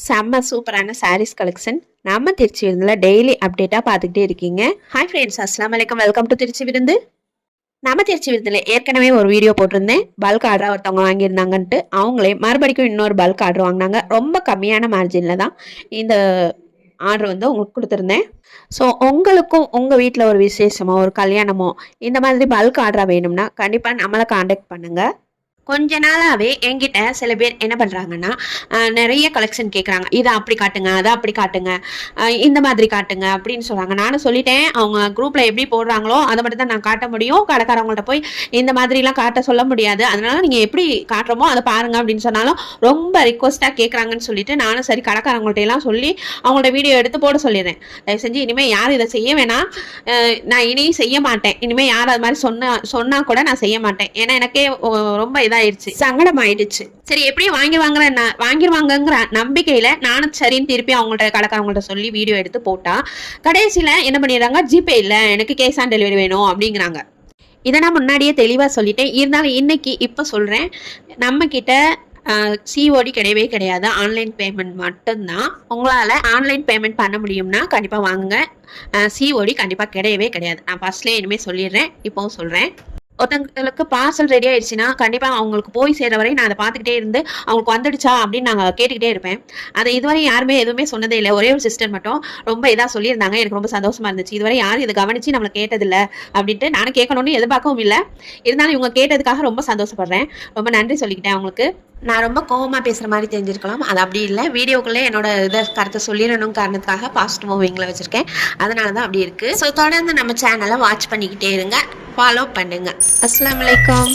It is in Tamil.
செம்ம சூப்பரான சாரீஸ் கலெக்ஷன் நம்ம திருச்சி விருந்துல டெய்லி அப்டேட்டா பார்த்துக்கிட்டே இருக்கீங்க. ஹாய் ஃப்ரெண்ட்ஸ், அஸ்லாம் வலைக்கம், வெல்கம் டு திருச்சி விருந்து. நம்ம திருச்சி விருந்துல ஏற்கனவே ஒரு வீடியோ போட்டிருந்தேன். பல்க் ஆர்டர் ஒருத்தவங்க வாங்கியிருந்தாங்கன்ட்டு அவங்களே மறுபடிக்கும் இன்னொரு பல்க் ஆர்டர் வாங்கினாங்க. ரொம்ப கம்மியான மார்ஜின்ல தான் இந்த ஆர்டர் வந்து உங்களுக்கு கொடுத்துருந்தேன். ஸோ உங்களுக்கும் உங்கள் வீட்டில் ஒரு விசேஷமோ ஒரு கல்யாணமோ இந்த மாதிரி பல்க் ஆர்டராக வேணும்னா கண்டிப்பாக நம்மளை காண்டாக்ட் பண்ணுங்கள். கொஞ்ச நாளாவே என்கிட்ட சில பேர் என்ன பண்றாங்கன்னா, நிறைய கலெக்ஷன் கேட்குறாங்க. இதை அப்படி காட்டுங்க, அதை அப்படி காட்டுங்க, இந்த மாதிரி காட்டுங்க அப்படின்னு சொல்றாங்க. நானும் சொல்லிட்டேன், அவங்க குரூப்ல எப்படி போடுறாங்களோ அதை மட்டும் தான் நான் காட்ட முடியும். கடைக்காரவங்கள்ட்ட போய் இந்த மாதிரிலாம் காட்ட சொல்ல முடியாது. அதனால நீங்க எப்படி காட்டுறோமோ அதை பாருங்க அப்படின்னு சொன்னாலும் ரொம்ப ரிக்வஸ்டா கேட்குறாங்கன்னு சொல்லிட்டு நானும் சரி கடைக்காரவங்கள்ட்ட எல்லாம் சொல்லி அவங்களோட வீடியோ எடுத்து போட சொல்லிடுறேன். தயவு செஞ்சு இனிமே யாரும் இதை செய்ய வேணாம். நான் இனி செய்ய மாட்டேன். இனிமே யார் அது மாதிரி சொன்னா கூட நான் செய்ய மாட்டேன். ஏன்னா எனக்கே ரொம்ப இதாயிடுச்சு, சங்கடம் ஆயிடுச்சு. சரி எப்படியும் வாங்கிருவாங்கிற நம்பிக்கையில நானும் சரின்னு திருப்பி அவங்கள்ட்ட கடைக்காரவங்கள்ட்ட சொல்லி வீடியோ எடுத்து போட்டா கடைசியில என்ன பண்ணிடுறாங்க, ஜிபே இல்ல எனக்கு கேஷ் ஆன் டெலிவரி வேணும் அப்படிங்கிறாங்க. இதை நான் முன்னாடியே தெளிவாக சொல்லிட்டேன். இருந்தாலும் இன்னைக்கு இப்போ சொல்கிறேன், நம்ம கிட்ட சிஓடி கிடையவே கிடையாது. ஆன்லைன் பேமெண்ட் மட்டும்தான். உங்களால் ஆன்லைன் பேமெண்ட் பண்ண முடியும்னா கண்டிப்பாக வாங்குங்க. சிஓடி கண்டிப்பாக கிடையவே கிடையாது. நான் ஃபர்ஸ்ட்லேயே இனிமேல் சொல்லிடுறேன், இப்போவும் சொல்கிறேன். ஒருத்தங்களுக்கு பார்சல் ரெடி ஆயிடுச்சுன்னா கண்டிப்பாக அவங்களுக்கு போய் சேர்ற வரை நான் அதை பார்த்துக்கிட்டே இருந்து அவங்களுக்கு வந்துடுச்சா அப்படின்னு நாங்கள் கேட்டுக்கிட்டே இருப்பேன். அதை இதுவரை யாருமே எதுவுமே சொன்னதே இல்லை. ஒரே ஒரு சிஸ்டர் மட்டும் ரொம்ப இதாக சொல்லியிருந்தாங்க. எனக்கு ரொம்ப சந்தோஷமா இருந்துச்சு. இதுவரை யாரும் இதை கவனிச்சு நம்மளை கேட்டதில்லை அப்படின்ட்டு நானும் கேட்கணும்னு எதிர்பார்க்கவும் இல்லை. இருந்தாலும் இவங்க கேட்டதுக்காக ரொம்ப சந்தோஷப்படுறேன். ரொம்ப நன்றி சொல்லிக்கிட்டேன் அவங்களுக்கு. நான் ரொம்ப கோவமாக பேசுகிற மாதிரி தெரிஞ்சிருக்கலாம், அது அப்படி இல்லை. வீடியோக்குள்ளே என்னோட இதை கருத்தை சொல்லிடணும் காரணத்துக்காக பாஸ்ட் மூவிங்கில் வச்சுருக்கேன். அதனால தான் அப்படி இருக்குது. ஸோ தொடர்ந்து நம்ம சேனலை வாட்ச் பண்ணிக்கிட்டே இருங்க, ஃபாலோ பண்ணுங்கள். அஸ்ஸலாமு அலைக்கும்.